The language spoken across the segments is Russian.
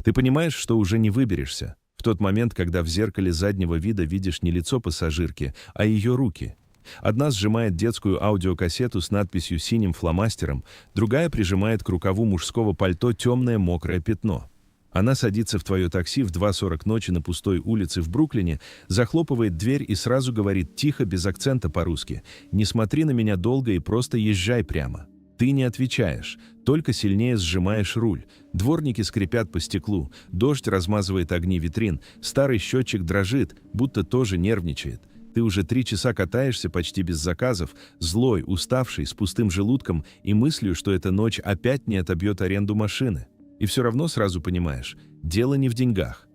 Ты понимаешь, что уже не выберешься. В тот момент, когда в зеркале заднего вида видишь не лицо пассажирки, а ее руки. Одна сжимает детскую аудиокассету с надписью синим фломастером, другая прижимает к рукаву мужского пальто темное мокрое пятно. Она садится в твое такси в 2:40 ночи на пустой улице в Бруклине, захлопывает дверь и сразу говорит тихо, без акцента по-русски: «Не смотри на меня долго и просто езжай прямо». Ты не отвечаешь, только сильнее сжимаешь руль. Дворники скрипят по стеклу, дождь размазывает огни витрин, старый счетчик дрожит, будто тоже нервничает. Ты уже 3 часа катаешься почти без заказов, злой, уставший, с пустым желудком и мыслью, что эта ночь опять не отобьет аренду машины. И все равно сразу понимаешь, дело не в деньгах.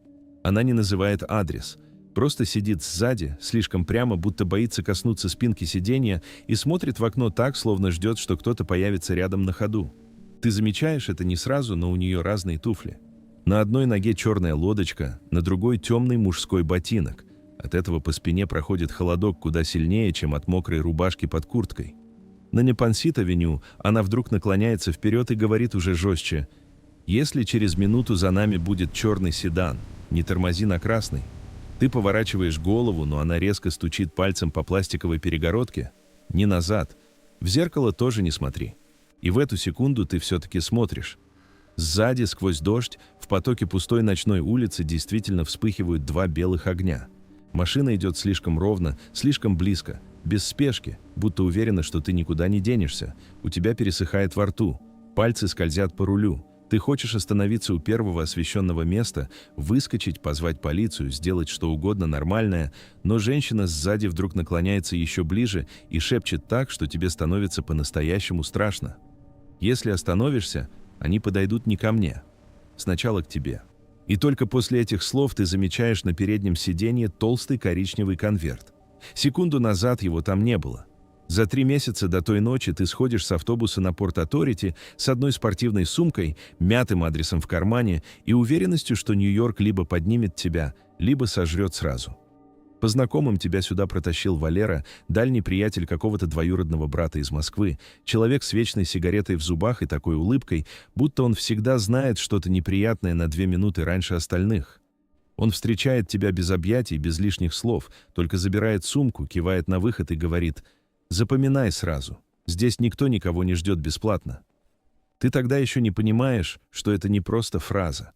Она не называет адрес. Просто сидит сзади, слишком прямо, будто боится коснуться спинки сиденья, и смотрит в окно так, словно ждет, что кто-то появится рядом на ходу. Ты замечаешь это не сразу, но у нее разные туфли. На одной ноге черная лодочка, на другой темный мужской ботинок. От этого по спине проходит холодок куда сильнее, чем от мокрой рубашки под курткой. На Непансит-авеню она вдруг наклоняется вперед и говорит уже жестче: «Если через минуту за нами будет черный седан, не тормози на красный». Ты поворачиваешь голову, но она резко стучит пальцем по пластиковой перегородке. Не назад. В зеркало тоже не смотри. И в эту секунду ты все-таки смотришь. Сзади, сквозь дождь, в потоке пустой ночной улицы действительно вспыхивают 2 белых огня. Машина идет слишком ровно, слишком близко, без спешки, будто уверена, что ты никуда не денешься. У тебя пересыхает во рту, пальцы скользят по рулю. Ты хочешь остановиться у первого освещенного места, выскочить, позвать полицию, сделать что угодно нормальное, но женщина сзади вдруг наклоняется еще ближе и шепчет так, что тебе становится по-настоящему страшно. Если остановишься, они подойдут не ко мне, сначала к тебе. И только после этих слов ты замечаешь на переднем сиденье толстый коричневый конверт. Секунду назад его там не было. За 3 месяца до той ночи ты сходишь с автобуса на Порт-Оторити с одной спортивной сумкой, мятым адресом в кармане и уверенностью, что Нью-Йорк либо поднимет тебя, либо сожрет сразу. По знакомым тебя сюда протащил Валера, дальний приятель какого-то двоюродного брата из Москвы, человек с вечной сигаретой в зубах и такой улыбкой, будто он всегда знает что-то неприятное на 2 минуты раньше остальных. Он встречает тебя без объятий, без лишних слов, только забирает сумку, кивает на выход и говорит: «Запоминай сразу, здесь никто никого не ждет бесплатно». Ты тогда еще не понимаешь, что это не просто фраза.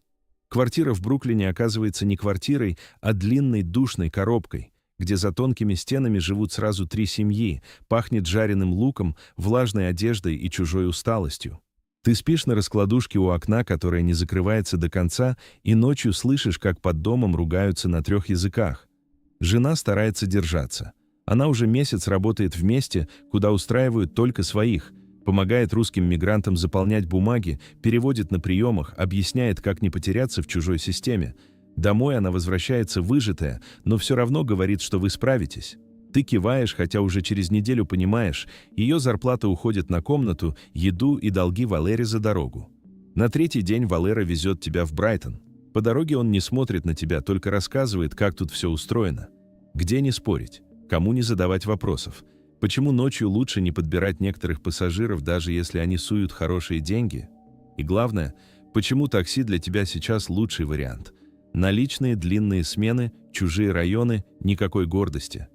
Квартира в Бруклине оказывается не квартирой, а длинной душной коробкой, где за тонкими стенами живут сразу 3 семьи, пахнет жареным луком, влажной одеждой и чужой усталостью. Ты спишь на раскладушке у окна, которое не закрывается до конца, и ночью слышишь, как под домом ругаются на 3 языках. Жена старается держаться. Она уже месяц работает в месте, куда устраивают только своих, помогает русским мигрантам заполнять бумаги, переводит на приемах, объясняет, как не потеряться в чужой системе. Домой она возвращается выжатая, но все равно говорит, что вы справитесь. Ты киваешь, хотя уже через неделю понимаешь, ее зарплата уходит на комнату, еду и долги Валере за дорогу. На 3-й день Валера везет тебя в Брайтон. По дороге он не смотрит на тебя, только рассказывает, как тут все устроено. Где не спорить, кому не задавать вопросов, почему ночью лучше не подбирать некоторых пассажиров, даже если они суют хорошие деньги. И главное, почему такси для тебя сейчас лучший вариант. Наличные длинные смены, чужие районы, никакой гордости.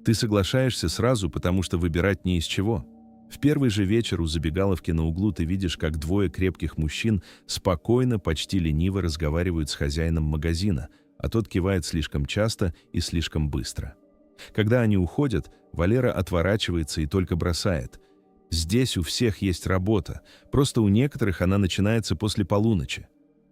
Ты соглашаешься сразу, потому что выбирать не из чего. В первый же вечер у забегаловки на углу ты видишь, как 2 крепких мужчин спокойно, почти лениво разговаривают с хозяином магазина, а тот кивает слишком часто и слишком быстро. Когда они уходят, Валера отворачивается и только бросает: «Здесь у всех есть работа, просто у некоторых она начинается после полуночи».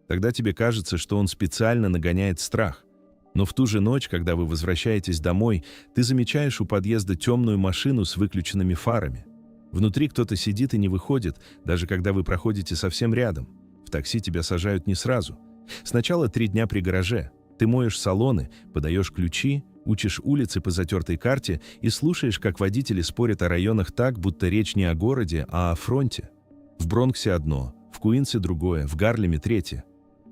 Тогда тебе кажется, что он специально нагоняет страх. Но в ту же ночь, когда вы возвращаетесь домой, ты замечаешь у подъезда темную машину с выключенными фарами. Внутри кто-то сидит и не выходит, даже когда вы проходите совсем рядом. В такси тебя сажают не сразу. Сначала 3 дня при гараже. Ты моешь салоны, подаешь ключи, учишь улицы по затертой карте и слушаешь, как водители спорят о районах так, будто речь не о городе, а о фронте. В Бронксе одно, в Куинсе другое, в Гарлеме третье.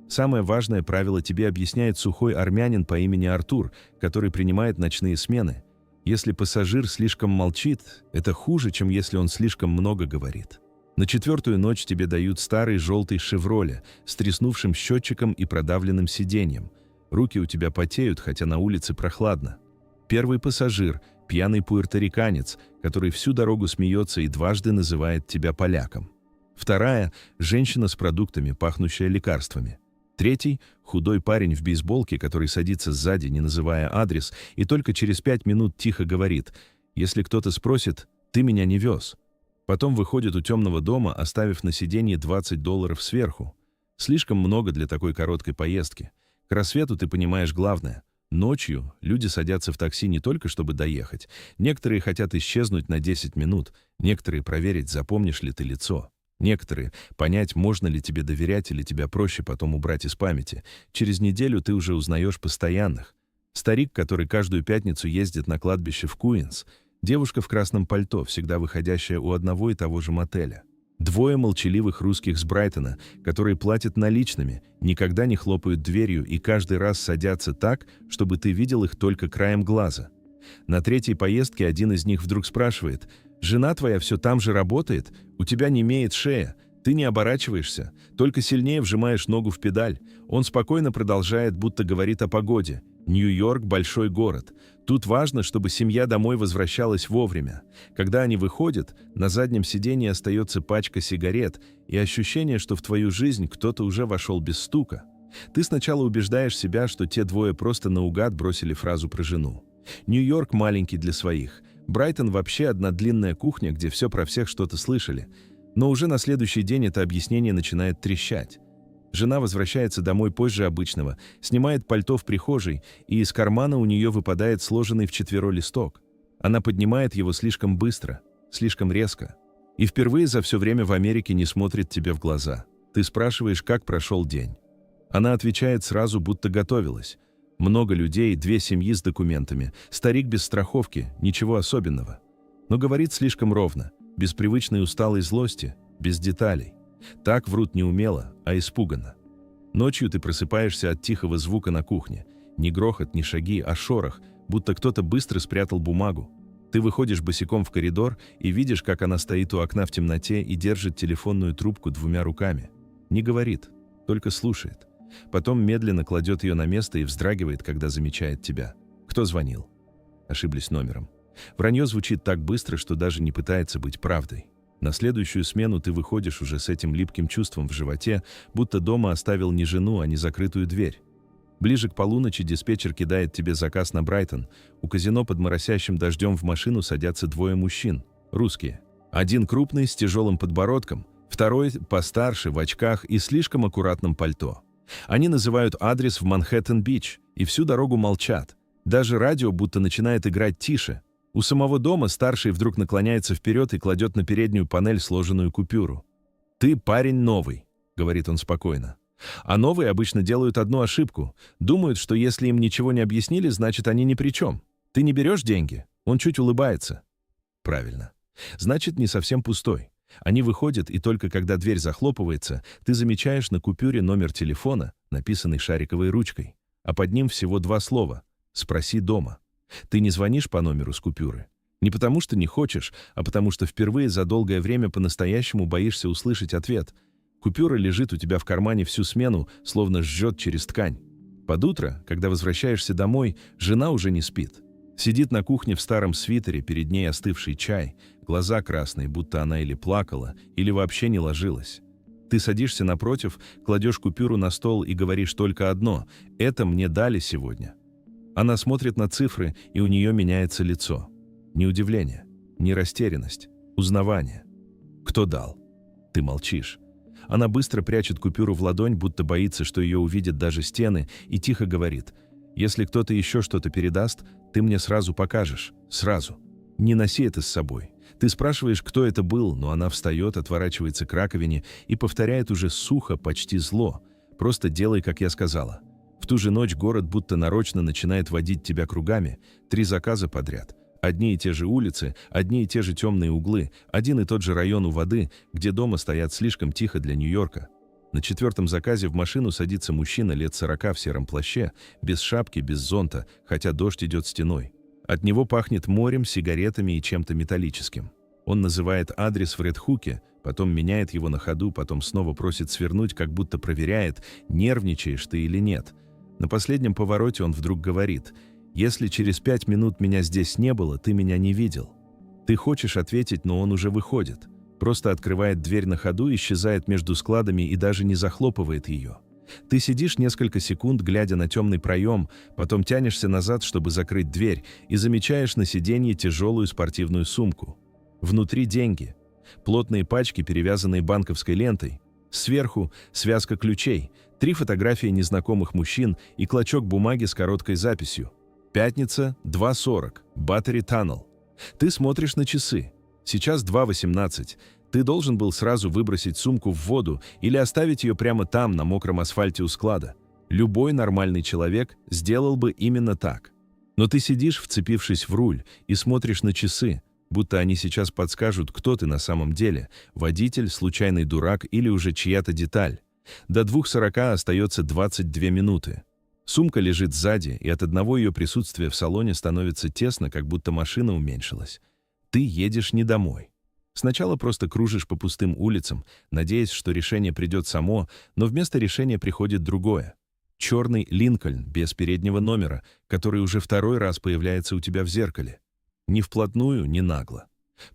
Самое важное правило тебе объясняет сухой армянин по имени Артур, который принимает ночные смены. Если пассажир слишком молчит, это хуже, чем если он слишком много говорит. На четвертую ночь тебе дают старый желтый «Шевроле» с треснувшим счетчиком и продавленным сиденьем. Руки у тебя потеют, хотя на улице прохладно. Первый пассажир – пьяный пуэрториканец, который всю дорогу смеется и дважды называет тебя поляком. Вторая – женщина с продуктами, пахнущая лекарствами. Третий – худой парень в бейсболке, который садится сзади, не называя адрес, и только через 5 минут тихо говорит: «Если кто-то спросит, ты меня не вез». Потом выходит у темного дома, оставив на сиденье $20 сверху. Слишком много для такой короткой поездки. К рассвету ты понимаешь главное. Ночью люди садятся в такси не только чтобы доехать. Некоторые хотят исчезнуть на 10 минут, некоторые проверить, запомнишь ли ты лицо. Некоторые понять, можно ли тебе доверять или тебя проще потом убрать из памяти. Через неделю ты уже узнаешь постоянных. Старик, который каждую пятницу ездит на кладбище в Куинс. Девушка в красном пальто, всегда выходящая у одного и того же мотеля. Двое молчаливых русских с Брайтона, которые платят наличными, никогда не хлопают дверью и каждый раз садятся так, чтобы ты видел их только краем глаза. На третьей поездке один из них вдруг спрашивает: «Жена твоя все там же работает? У тебя немеет шея. Ты не оборачиваешься, только сильнее вжимаешь ногу в педаль». Он спокойно продолжает, будто говорит о погоде. Нью-Йорк – большой город. Тут важно, чтобы семья домой возвращалась вовремя. Когда они выходят, на заднем сиденье остается пачка сигарет и ощущение, что в твою жизнь кто-то уже вошел без стука. Ты сначала убеждаешь себя, что те двое просто наугад бросили фразу про жену. Нью-Йорк маленький для своих. Брайтон вообще одна длинная кухня, где все про всех что-то слышали. Но уже на следующий день это объяснение начинает трещать. Жена возвращается домой позже обычного, снимает пальто в прихожей, и из кармана у нее выпадает сложенный вчетверо листок. Она поднимает его слишком быстро, слишком резко. И впервые за все время в Америке не смотрит тебе в глаза. Ты спрашиваешь, как прошел день. Она отвечает сразу, будто готовилась. Много людей, 2 семьи с документами, старик без страховки, ничего особенного. Но говорит слишком ровно, без привычной усталой злости, без деталей. Так врут не умело, а испуганно. Ночью ты просыпаешься от тихого звука на кухне. Ни грохот, ни шаги, а шорох, будто кто-то быстро спрятал бумагу. Ты выходишь босиком в коридор и видишь, как она стоит у окна в темноте и держит телефонную трубку 2 руками. Не говорит, только слушает. Потом медленно кладет ее на место и вздрагивает, когда замечает тебя. Кто звонил? Ошиблись номером. Вранье звучит так быстро, что даже не пытается быть правдой. На следующую смену ты выходишь уже с этим липким чувством в животе, будто дома оставил не жену, а не закрытую дверь. Ближе к полуночи диспетчер кидает тебе заказ на Брайтон. У казино под моросящим дождем в машину садятся 2 мужчин, русские. Один крупный, с тяжелым подбородком, второй постарше, в очках и слишком аккуратном пальто. Они называют адрес в Манхэттен-Бич и всю дорогу молчат. Даже радио будто начинает играть тише. У самого дома старший вдруг наклоняется вперед и кладет на переднюю панель сложенную купюру. «Ты парень новый», — говорит он спокойно. А новые обычно делают одну ошибку. Думают, что если им ничего не объяснили, значит, они ни при чем. Ты не берешь деньги? Он чуть улыбается. Правильно. Значит, не совсем пустой. Они выходят, и только когда дверь захлопывается, ты замечаешь на купюре номер телефона, написанный шариковой ручкой. А под ним всего 2 слова «Спроси дома». Ты не звонишь по номеру с купюры. Не потому что не хочешь, а потому что впервые за долгое время по-настоящему боишься услышать ответ. Купюра лежит у тебя в кармане всю смену, словно жжет через ткань. Под утро, когда возвращаешься домой, жена уже не спит. Сидит на кухне в старом свитере, перед ней остывший чай, глаза красные, будто она или плакала, или вообще не ложилась. Ты садишься напротив, кладешь купюру на стол и говоришь только одно: «Это мне дали сегодня». Она смотрит на цифры, и у нее меняется лицо. Не удивление, не растерянность, узнавание. Кто дал? Ты молчишь. Она быстро прячет купюру в ладонь, будто боится, что ее увидят даже стены, и тихо говорит: «Если кто-то еще что-то передаст, ты мне сразу покажешь. Сразу. Не носи это с собой». Ты спрашиваешь, кто это был, но она встает, отворачивается к раковине и повторяет уже сухо, почти зло: «Просто делай, как я сказала». В ту же ночь город будто нарочно начинает водить тебя кругами. 3 заказа подряд. Одни и те же улицы, одни и те же темные углы, один и тот же район у воды, где дома стоят слишком тихо для Нью-Йорка. На 4-м заказе в машину садится мужчина лет 40 в сером плаще, без шапки, без зонта, хотя дождь идет стеной. От него пахнет морем, сигаретами и чем-то металлическим. Он называет адрес в Редхуке, потом меняет его на ходу, потом снова просит свернуть, как будто проверяет, нервничаешь ты или нет. На последнем повороте он вдруг говорит: «Если через 5 минут меня здесь не было, ты меня не видел». Ты хочешь ответить, но он уже выходит. Просто открывает дверь на ходу, исчезает между складами и даже не захлопывает ее. Ты сидишь несколько секунд, глядя на темный проем, потом тянешься назад, чтобы закрыть дверь, и замечаешь на сиденье тяжелую спортивную сумку. Внутри деньги. Плотные пачки, перевязанные банковской лентой. Сверху связка ключей, 3 фотографии незнакомых мужчин и клочок бумаги с короткой записью. Пятница, 2:40, Battery Tunnel. Ты смотришь на часы. Сейчас 2:18. Ты должен был сразу выбросить сумку в воду или оставить ее прямо там, на мокром асфальте у склада. Любой нормальный человек сделал бы именно так. Но ты сидишь, вцепившись в руль, и смотришь на часы, будто они сейчас подскажут, кто ты на самом деле – водитель, случайный дурак или уже чья-то деталь. До 2:40 остается 22 минуты. Сумка лежит сзади, и от одного ее присутствия в салоне становится тесно, как будто машина уменьшилась. Ты едешь не домой. Сначала просто кружишь по пустым улицам, надеясь, что решение придет само, но вместо решения приходит другое. Черный Линкольн без переднего номера, который уже второй раз появляется у тебя в зеркале. Не вплотную, не нагло.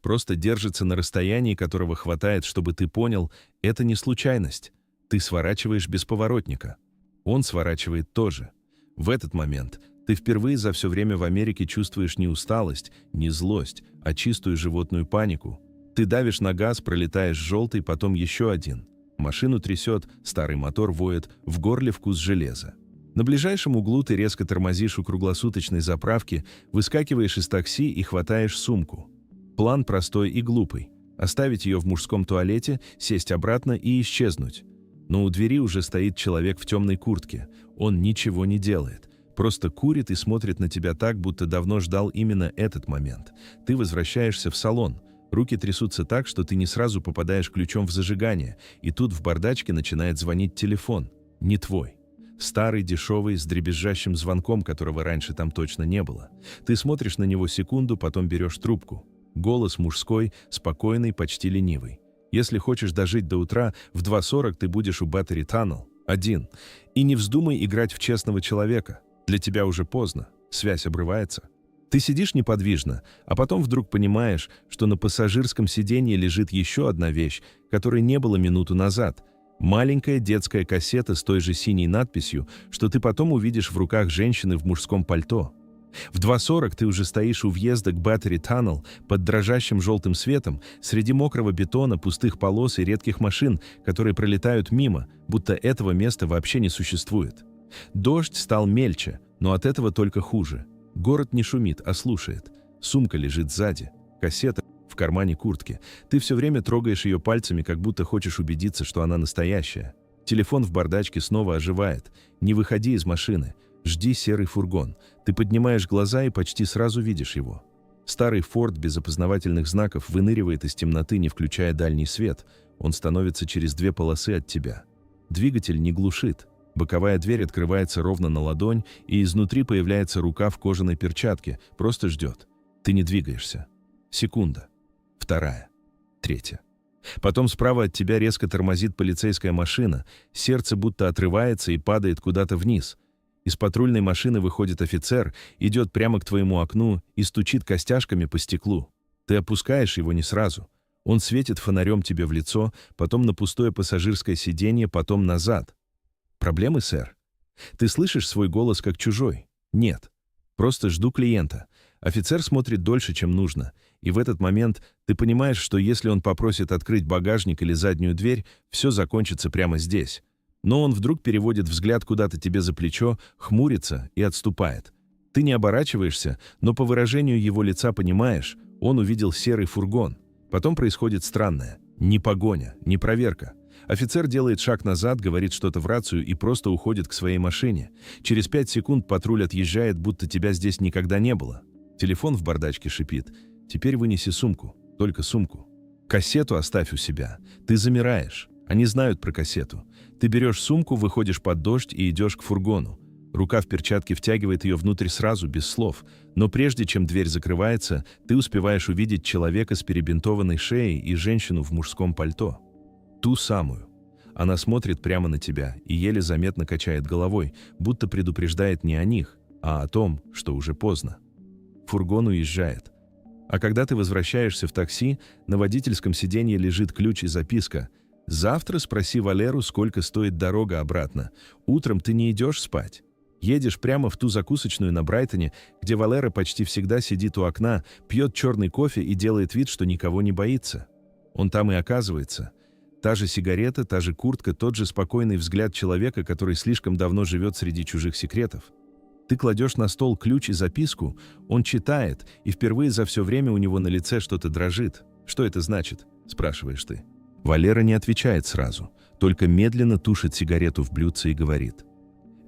Просто держится на расстоянии, которого хватает, чтобы ты понял, это не случайность. Ты сворачиваешь без поворотника. Он сворачивает тоже. В этот момент ты впервые за все время в Америке чувствуешь не усталость, не злость, а чистую животную панику. Ты давишь на газ, пролетаешь желтый, потом еще один. Машину трясет, старый мотор воет, в горле вкус железа. На ближайшем углу ты резко тормозишь у круглосуточной заправки, выскакиваешь из такси и хватаешь сумку. План простой и глупый. Оставить ее в мужском туалете, сесть обратно и исчезнуть. Но у двери уже стоит человек в темной куртке. Он ничего не делает. Просто курит и смотрит на тебя так, будто давно ждал именно этот момент. Ты возвращаешься в салон. Руки трясутся так, что ты не сразу попадаешь ключом в зажигание, и тут в бардачке начинает звонить телефон. Не твой. Старый, дешевый, с дребезжащим звонком, которого раньше там точно не было. Ты смотришь на него секунду, потом берешь трубку. Голос мужской, спокойный, почти ленивый. Если хочешь дожить до утра, в 2:40 ты будешь у Battery Tunnel. Один. И не вздумай играть в честного человека. Для тебя уже поздно. Связь обрывается. Ты сидишь неподвижно, а потом вдруг понимаешь, что на пассажирском сиденье лежит еще одна вещь, которой не было минуту назад. Маленькая детская кассета с той же синей надписью, что ты потом увидишь в руках женщины в мужском пальто. В 2:40 ты уже стоишь у въезда к Battery Tunnel под дрожащим желтым светом, среди мокрого бетона, пустых полос и редких машин, которые пролетают мимо, будто этого места вообще не существует. Дождь стал мельче, но от этого только хуже. Город не шумит, а слушает. Сумка лежит сзади. Кассета в кармане куртки. Ты все время трогаешь ее пальцами, как будто хочешь убедиться, что она настоящая. Телефон в бардачке снова оживает. Не выходи из машины. Жди серый фургон. Ты поднимаешь глаза и почти сразу видишь его. Старый Форд без опознавательных знаков выныривает из темноты, не включая дальний свет. Он становится через 2 полосы от тебя. Двигатель не глушит. Боковая дверь открывается ровно на ладонь, и изнутри появляется рука в кожаной перчатке, просто ждет. Ты не двигаешься. Секунда. Вторая. Третья. Потом справа от тебя резко тормозит полицейская машина, сердце будто отрывается и падает куда-то вниз. Из патрульной машины выходит офицер, идет прямо к твоему окну и стучит костяшками по стеклу. Ты опускаешь его не сразу. Он светит фонарем тебе в лицо, потом на пустое пассажирское сиденье, потом назад. Проблемы, сэр? Ты слышишь свой голос как чужой? Нет. Просто жду клиента. Офицер смотрит дольше, чем нужно. И в этот момент ты понимаешь, что если он попросит открыть багажник или заднюю дверь, все закончится прямо здесь. Но он вдруг переводит взгляд куда-то тебе за плечо, хмурится и отступает. Ты не оборачиваешься, но по выражению его лица понимаешь, он увидел серый фургон. Потом происходит странное. Не погоня, не проверка. Офицер делает шаг назад, говорит что-то в рацию и просто уходит к своей машине. Через 5 секунд патруль отъезжает, будто тебя здесь никогда не было. Телефон в бардачке шипит. Теперь вынеси сумку, только сумку. Кассету оставь у себя. Ты замираешь. Они знают про кассету. Ты берешь сумку, выходишь под дождь и идешь к фургону. Рука в перчатке втягивает ее внутрь сразу, без слов. Но прежде чем дверь закрывается, ты успеваешь увидеть человека с перебинтованной шеей и женщину в мужском пальто. Ту самую. Она смотрит прямо на тебя и еле заметно качает головой, будто предупреждает не о них, а о том, что уже поздно. Фургон уезжает. А когда ты возвращаешься в такси, на водительском сиденье лежит ключ и записка. «Завтра спроси Валеру, сколько стоит дорога обратно. Утром ты не идешь спать». Едешь прямо в ту закусочную на Брайтоне, где Валера почти всегда сидит у окна, пьет черный кофе и делает вид, что никого не боится. Он там и оказывается. Та же сигарета, та же куртка, тот же спокойный взгляд человека, который слишком давно живет среди чужих секретов. Ты кладешь на стол ключ и записку, он читает, и впервые за все время у него на лице что-то дрожит. «Что это значит?» – спрашиваешь ты. Валера не отвечает сразу, только медленно тушит сигарету в блюдце и говорит: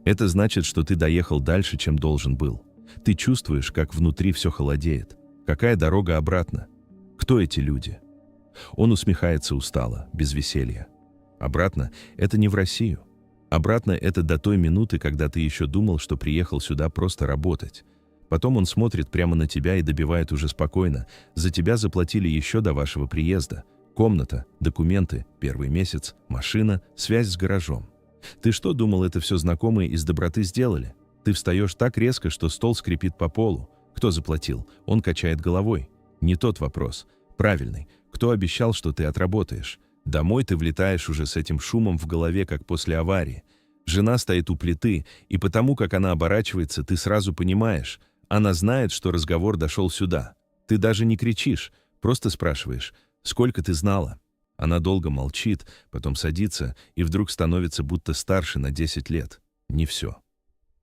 «Это значит, что ты доехал дальше, чем должен был. Ты чувствуешь, как внутри все холодеет. Какая дорога обратно? Кто эти люди?» Он усмехается устало, без веселья. «Обратно — это не в Россию. Обратно — это до той минуты, когда ты еще думал, что приехал сюда просто работать. Потом он смотрит прямо на тебя и добивает уже спокойно. За тебя заплатили еще до вашего приезда. Комната, документы, первый месяц, машина, связь с гаражом. Ты что, думал, это все знакомые из доброты сделали? Ты встаешь так резко, что стол скрипит по полу. Кто заплатил? Он качает головой. Не тот вопрос. Правильный. Кто обещал, что ты отработаешь? Домой ты влетаешь уже с этим шумом в голове, как после аварии. Жена стоит у плиты, и потому, как она оборачивается, ты сразу понимаешь. Она знает, что разговор дошел сюда. Ты даже не кричишь, просто спрашиваешь: «Сколько ты знала?» Она долго молчит, потом садится и вдруг становится будто старше на 10 лет. Не все.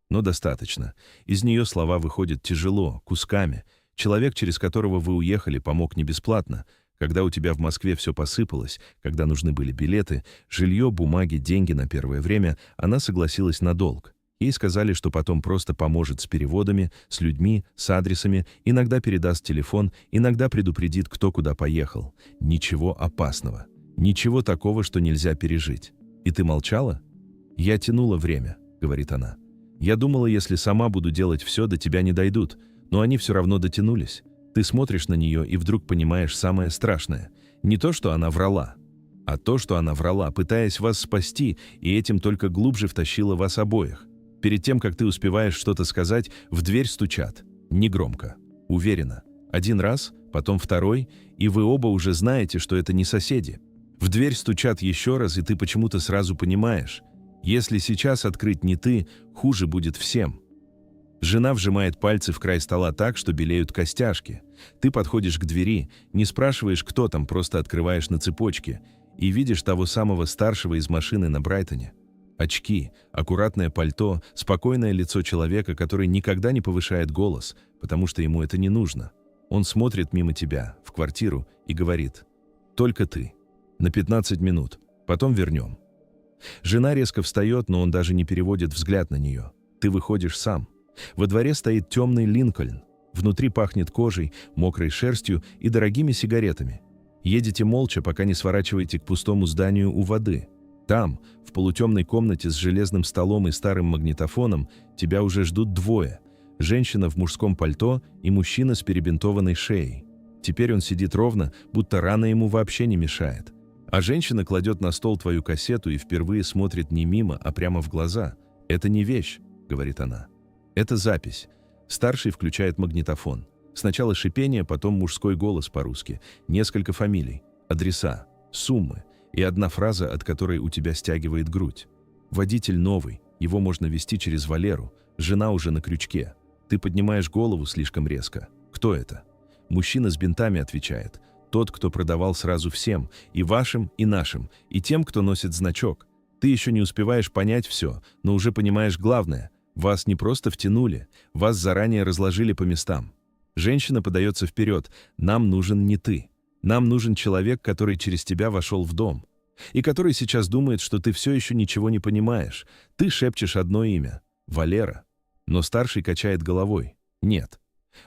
Но достаточно. Из нее слова выходят тяжело, кусками. Человек, через которого вы уехали, помог не бесплатно. Когда у тебя в Москве все посыпалось, когда нужны были билеты, жилье, бумаги, деньги на первое время, она согласилась на долг. Ей сказали, что потом просто поможет с переводами, с людьми, с адресами, иногда передаст телефон, иногда предупредит, кто куда поехал. Ничего опасного. Ничего такого, что нельзя пережить. И ты молчала? «Я тянула время», — говорит она. «Я думала, если сама буду делать все, до тебя не дойдут. Но они все равно дотянулись. Ты смотришь на нее и вдруг понимаешь самое страшное. Не то, что она врала, а то, что она врала, пытаясь вас спасти, и этим только глубже втащила вас обоих. Перед тем, как ты успеваешь что-то сказать, в дверь стучат. Негромко, уверенно. Один раз, потом второй, и вы оба уже знаете, что это не соседи. В дверь стучат еще раз, и ты почему-то сразу понимаешь: если сейчас открыть не ты, хуже будет всем. Жена вжимает пальцы в край стола так, что белеют костяшки. Ты подходишь к двери, не спрашиваешь, кто там, просто открываешь на цепочке и видишь того самого старшего из машины на Брайтоне. Очки, аккуратное пальто, спокойное лицо человека, который никогда не повышает голос, потому что ему это не нужно. Он смотрит мимо тебя, в квартиру, и говорит: «Только ты. На 15 минут. Потом вернем». Жена резко встает, но он даже не переводит взгляд на нее. Ты выходишь сам. Во дворе стоит темный Линкольн. Внутри пахнет кожей, мокрой шерстью и дорогими сигаретами. Едете молча, пока не сворачиваете к пустому зданию у воды. Там, в полутемной комнате с железным столом и старым магнитофоном, тебя уже ждут двое. Женщина в мужском пальто и мужчина с перебинтованной шеей. Теперь он сидит ровно, будто рана ему вообще не мешает. А женщина кладет на стол твою кассету и впервые смотрит не мимо, а прямо в глаза. «Это не вещь», — говорит она. «Это запись». Старший включает магнитофон. Сначала шипение, потом мужской голос по-русски. Несколько фамилий, адреса, суммы и одна фраза, от которой у тебя стягивает грудь. Водитель новый, его можно вести через Валеру. Жена уже на крючке. Ты поднимаешь голову слишком резко. Кто это? Мужчина с бинтами отвечает. Тот, кто продавал сразу всем, и вашим, и нашим, и тем, кто носит значок. Ты еще не успеваешь понять все, но уже понимаешь главное. Вас не просто втянули, вас заранее разложили по местам. Женщина подается вперед. Нам нужен не ты. Нам нужен человек, который через тебя вошел в дом. И который сейчас думает, что ты все еще ничего не понимаешь. Ты шепчешь одно имя — Валера. Но старший качает головой. Нет.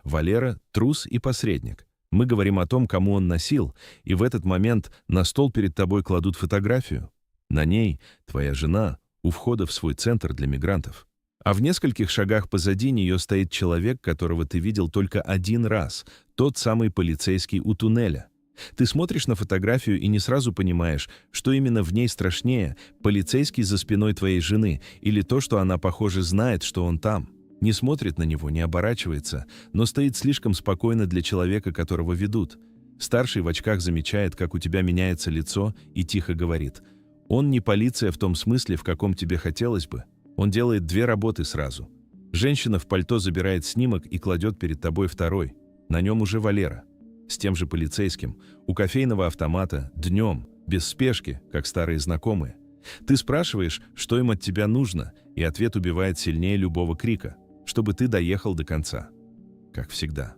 Валера — трус и посредник. Мы говорим о том, кому он носил, и в этот момент на стол перед тобой кладут фотографию. На ней твоя жена у входа в свой центр для мигрантов. А в нескольких шагах позади нее стоит человек, которого ты видел только один раз, тот самый полицейский у туннеля. Ты смотришь на фотографию и не сразу понимаешь, что именно в ней страшнее: полицейский за спиной твоей жены или то, что она, похоже, знает, что он там. Не смотрит на него, не оборачивается, но стоит слишком спокойно для человека, которого ведут. Старший в очках замечает, как у тебя меняется лицо, и тихо говорит: «Он не полиция в том смысле, в каком тебе хотелось бы. Он делает две работы сразу». Женщина в пальто забирает снимок и кладет перед тобой второй. На нем уже Валера. С тем же полицейским, у кофейного автомата, днем, без спешки, как старые знакомые. Ты спрашиваешь, что им от тебя нужно, и ответ убивает сильнее любого крика: чтобы ты доехал до конца. Как всегда.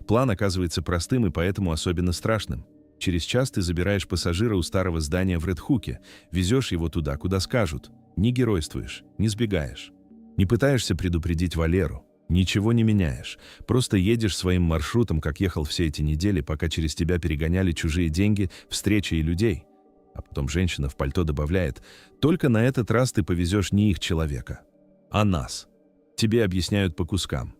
План оказывается простым и поэтому особенно страшным. Через час ты забираешь пассажира у старого здания в Редхуке, везешь его туда, куда скажут. Не геройствуешь, не сбегаешь. Не пытаешься предупредить Валеру. Ничего не меняешь. Просто едешь своим маршрутом, как ехал все эти недели, пока через тебя перегоняли чужие деньги, встречи и людей. А потом женщина в пальто добавляет: «Только на этот раз ты повезешь не их человека, а нас». Тебе объясняют по кускам.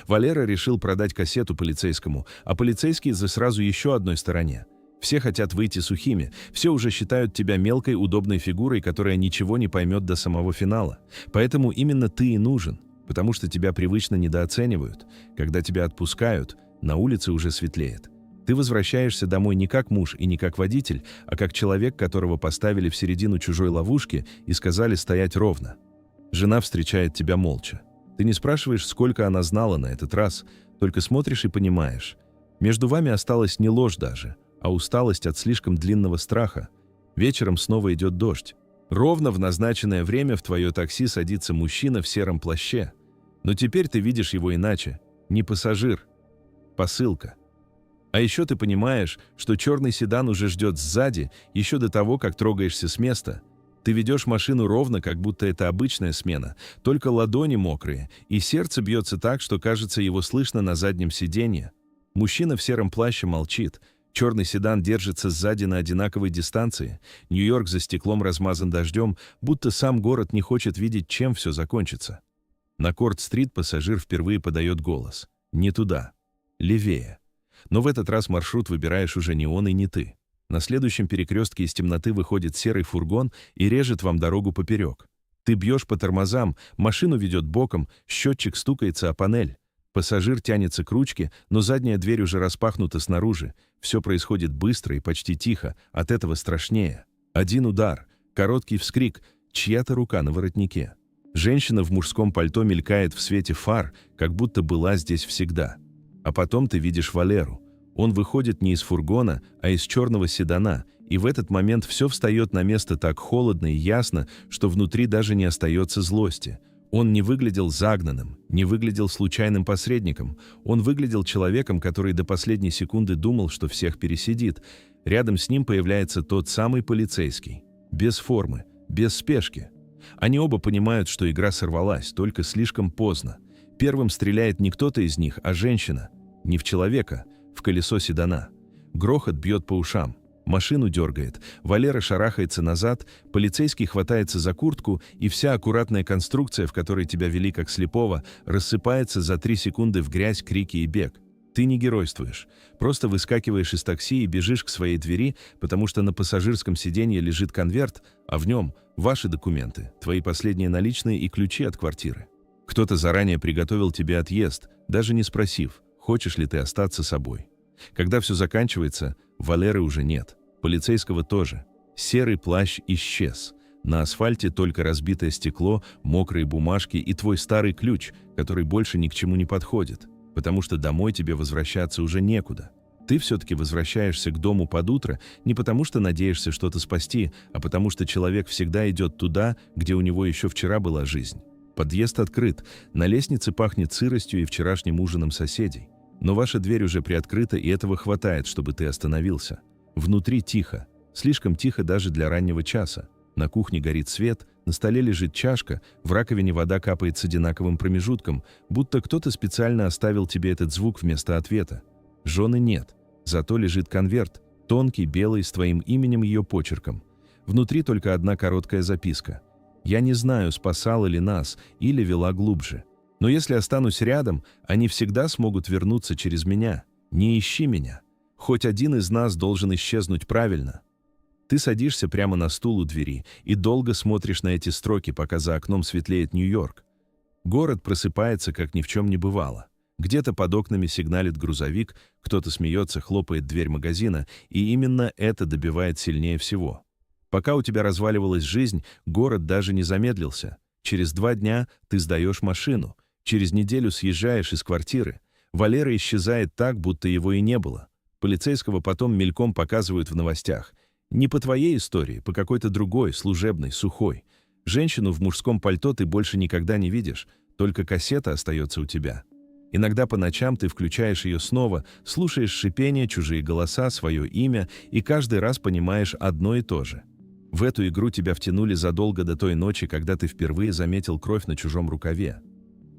Валера решил продать кассету полицейскому, а полицейский за сразу еще одной стороне. Все хотят выйти сухими, все уже считают тебя мелкой удобной фигурой, которая ничего не поймет до самого финала. Поэтому именно ты и нужен, потому что тебя привычно недооценивают. Когда тебя отпускают, на улице уже светлеет. Ты возвращаешься домой не как муж и не как водитель, а как человек, которого поставили в середину чужой ловушки и сказали стоять ровно. Жена встречает тебя молча. Ты не спрашиваешь, сколько она знала на этот раз, только смотришь и понимаешь. Между вами осталась не ложь даже, а усталость от слишком длинного страха. Вечером снова идет дождь. Ровно в назначенное время в твое такси садится мужчина в сером плаще. Но теперь ты видишь его иначе. Не пассажир, посылка. А еще ты понимаешь, что черный седан уже ждет сзади, еще до того, как трогаешься с места. Ты ведешь машину ровно, как будто это обычная смена, только ладони мокрые, и сердце бьется так, что, кажется, его слышно на заднем сиденье. Мужчина в сером плаще молчит. Черный седан держится сзади на одинаковой дистанции. Нью-Йорк за стеклом размазан дождем, будто сам город не хочет видеть, чем все закончится. На Корт-стрит пассажир впервые подает голос. Не туда. Левее. Но в этот раз маршрут выбираешь уже не он и не ты. На следующем перекрестке из темноты выходит серый фургон и режет вам дорогу поперек. Ты бьешь по тормозам, машину ведет боком, счетчик стукается о панель. Пассажир тянется к ручке, но задняя дверь уже распахнута снаружи. Все происходит быстро и почти тихо, от этого страшнее. Один удар, короткий вскрик, чья-то рука на воротнике. Женщина в мужском пальто мелькает в свете фар, как будто была здесь всегда. А потом ты видишь Валеру. Он выходит не из фургона, а из черного седана, и в этот момент все встает на место так холодно и ясно, что внутри даже не остается злости. Он не выглядел загнанным, не выглядел случайным посредником. Он выглядел человеком, который до последней секунды думал, что всех пересидит. Рядом с ним появляется тот самый полицейский. Без формы, без спешки. Они оба понимают, что игра сорвалась, только слишком поздно. Первым стреляет не кто-то из них, а женщина. Не в человека, в колесо седана. Грохот бьет по ушам. Машину дергает, Валера шарахается назад, полицейский хватается за куртку, и вся аккуратная конструкция, в которой тебя вели как слепого, рассыпается за 3 секунды в грязь, крики и бег. Ты не геройствуешь, просто выскакиваешь из такси и бежишь к своей двери, потому что на пассажирском сиденье лежит конверт, а в нем ваши документы, твои последние наличные и ключи от квартиры. Кто-то заранее приготовил тебе отъезд, даже не спросив, хочешь ли ты остаться собой. Когда все заканчивается, Валеры уже нет. Полицейского тоже. Серый плащ исчез. На асфальте только разбитое стекло, мокрые бумажки и твой старый ключ, который больше ни к чему не подходит, потому что домой тебе возвращаться уже некуда. Ты все-таки возвращаешься к дому под утро не потому, что надеешься что-то спасти, а потому что человек всегда идет туда, где у него еще вчера была жизнь. Подъезд открыт, на лестнице пахнет сыростью и вчерашним ужином соседей. Но ваша дверь уже приоткрыта, и этого хватает, чтобы ты остановился. Внутри тихо, слишком тихо даже для раннего часа. На кухне горит свет, на столе лежит чашка, в раковине вода капает с одинаковым промежутком, будто кто-то специально оставил тебе этот звук вместо ответа. Жены нет, зато лежит конверт, тонкий, белый, с твоим именем и ее почерком. Внутри только одна короткая записка. Я не знаю, спасала ли нас или вела глубже. Но если останусь рядом, они всегда смогут вернуться через меня. Не ищи меня. Хоть один из нас должен исчезнуть правильно. Ты садишься прямо на стул у двери и долго смотришь на эти строки, пока за окном светлеет Нью-Йорк. Город просыпается, как ни в чем не бывало. Где-то под окнами сигналит грузовик, кто-то смеется, хлопает дверь магазина, и именно это добивает сильнее всего. Пока у тебя разваливалась жизнь, город даже не замедлился. Через 2 дня ты сдаешь машину, через неделю съезжаешь из квартиры. Валера исчезает так, будто его и не было. Полицейского потом мельком показывают в новостях. Не по твоей истории, по какой-то другой, служебной, сухой. Женщину в мужском пальто ты больше никогда не видишь, только кассета остается у тебя. Иногда по ночам ты включаешь ее снова, слушаешь шипение, чужие голоса, свое имя, и каждый раз понимаешь одно и то же. В эту игру тебя втянули задолго до той ночи, когда ты впервые заметил кровь на чужом рукаве.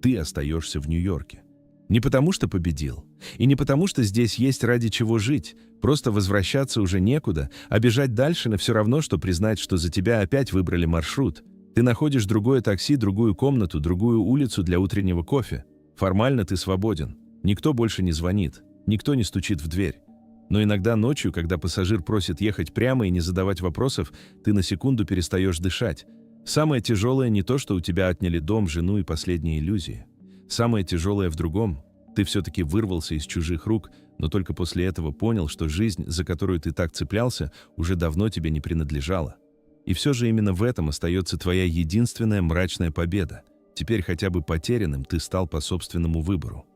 Ты остаешься в Нью-Йорке. Не потому что победил, и не потому что здесь есть ради чего жить, просто возвращаться уже некуда, а бежать дальше на все равно, что признать, что за тебя опять выбрали маршрут. Ты находишь другое такси, другую комнату, другую улицу для утреннего кофе. Формально ты свободен. Никто больше не звонит, никто не стучит в дверь. Но иногда ночью, когда пассажир просит ехать прямо и не задавать вопросов, ты на секунду перестаешь дышать. Самое тяжелое не то, что у тебя отняли дом, жену и последние иллюзии. Самое тяжелое в другом. Ты все-таки вырвался из чужих рук, но только после этого понял, что жизнь, за которую ты так цеплялся, уже давно тебе не принадлежала. И все же именно в этом остается твоя единственная мрачная победа. Теперь хотя бы потерянным ты стал по собственному выбору.